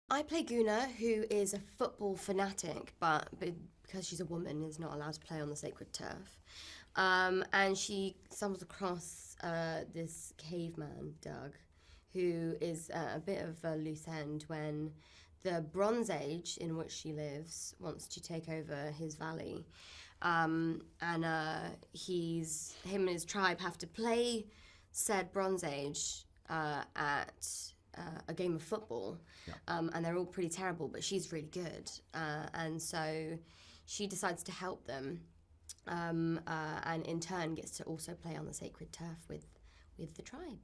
I play Guna, who is a football fanatic, but because she's a woman, is not allowed to play on the sacred turf. And she stumbles across this caveman, Doug, who is a bit of a loose end when the Bronze Age in which she lives wants to take over his valley. And him and his tribe have to play said Bronze Age at a game of football, Yeah. and they're all pretty terrible, but she's really good, and so she decides to help them, and in turn gets to also play on the sacred turf with the tribe.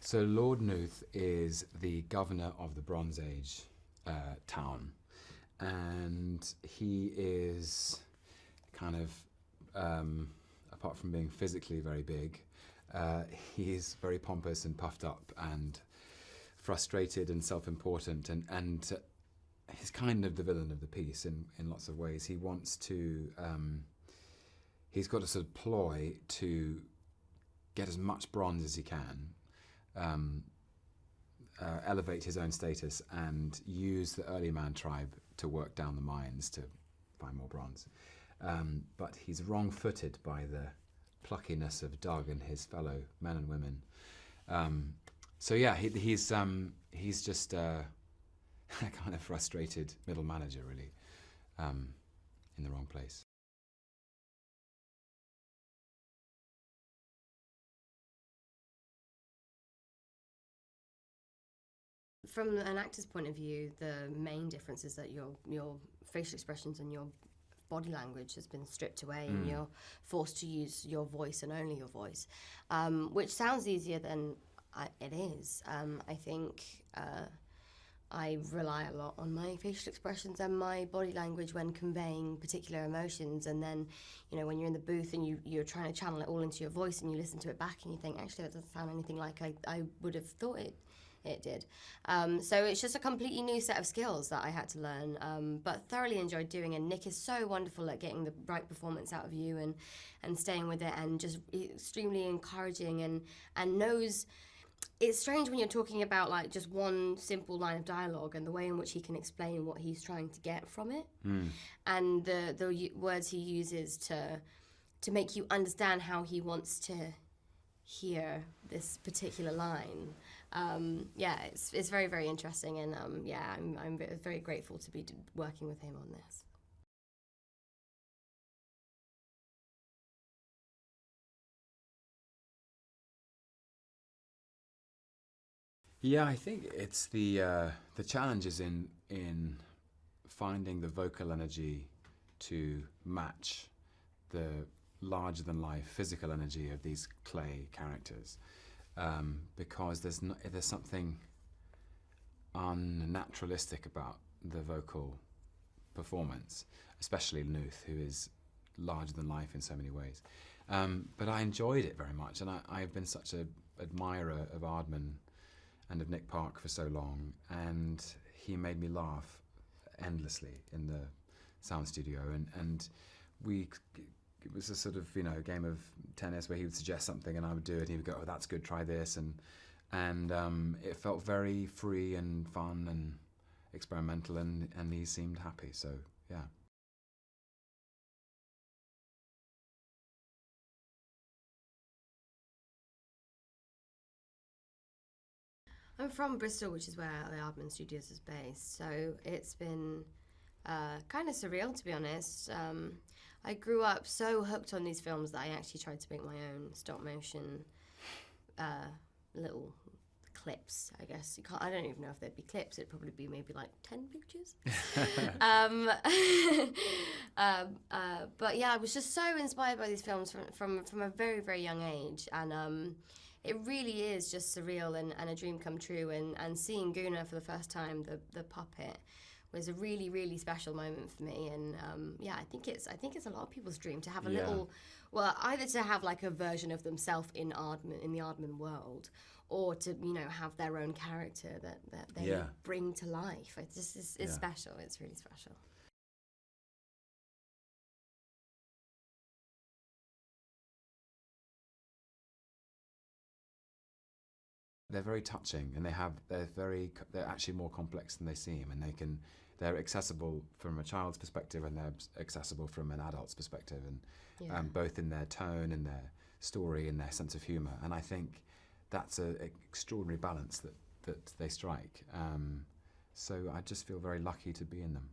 So Lord Nuth is the governor of the Bronze Age town, and he is kind of, apart from being physically very big, he's very pompous and puffed up and frustrated and self-important, and he's kind of the villain of the piece in lots of ways. He wants to, he's got a sort of ploy to get as much bronze as he can, elevate his own status, and use the early man tribe to work down the mines to find more bronze. But he's wrong-footed by the pluckiness of Doug and his fellow men and women. So yeah, he's just a kind of frustrated middle manager, really, in the wrong place. From an actor's point of view, the main difference is that your facial expressions and your body language has been stripped away, and you're forced to use your voice and only your voice, which sounds easier than it is. I think I rely a lot on my facial expressions and my body language when conveying particular emotions, and then, you know, when you're in the booth and you're trying to channel it all into your voice and you listen to it back and you think, actually, that doesn't sound anything like I would have thought it did. So it's just a completely new set of skills that I had to learn, but thoroughly enjoyed doing. And Nick is so wonderful at getting the right performance out of you and staying with it, and just extremely encouraging, and knows. It's strange when you're talking about like just one simple line of dialogue and the way in which he can explain what he's trying to get from it, and the words he uses to make you understand how he wants to hear this particular line. Yeah, it's very, very interesting, and yeah, I'm very grateful to be working with him on this. Yeah, I think it's the challenges in finding the vocal energy to match the larger than life physical energy of these clay characters, because there's something unnaturalistic about the vocal performance, especially Nuth, who is larger than life in so many ways. But I enjoyed it very much, and I've been such an admirer of Aardman and of Nick Park for so long, and he made me laugh endlessly in the sound studio, and it was a sort of, you know, game of tennis where he would suggest something and I would do it, and he would go, oh, that's good, try this, and it felt very free and fun and experimental, and he seemed happy, so yeah. I'm from Bristol, which is where the Aardman Studios is based, so it's been kind of surreal, to be honest. I grew up so hooked on these films that I actually tried to make my own stop motion little clips, I guess. I don't even know if they'd be clips. It'd probably be maybe like 10 pictures. But yeah, I was just so inspired by these films from a very, very young age, and it really is just surreal and a dream come true. And seeing Guna for the first time, the puppet, was a really, really special moment for me. And yeah, I think it's a lot of people's dream to have a little, well, either to have like a version of themselves in the Aardman world, or to, you know, have their own character that they bring to life. It's just it's special. It's really special. they're very touching, and they're actually more complex than they seem, and they're accessible from a child's perspective, and they're accessible from an adult's perspective, and both in their tone and their story and their sense of humour. And I think that's an extraordinary balance that they strike. So I just feel very lucky to be in them.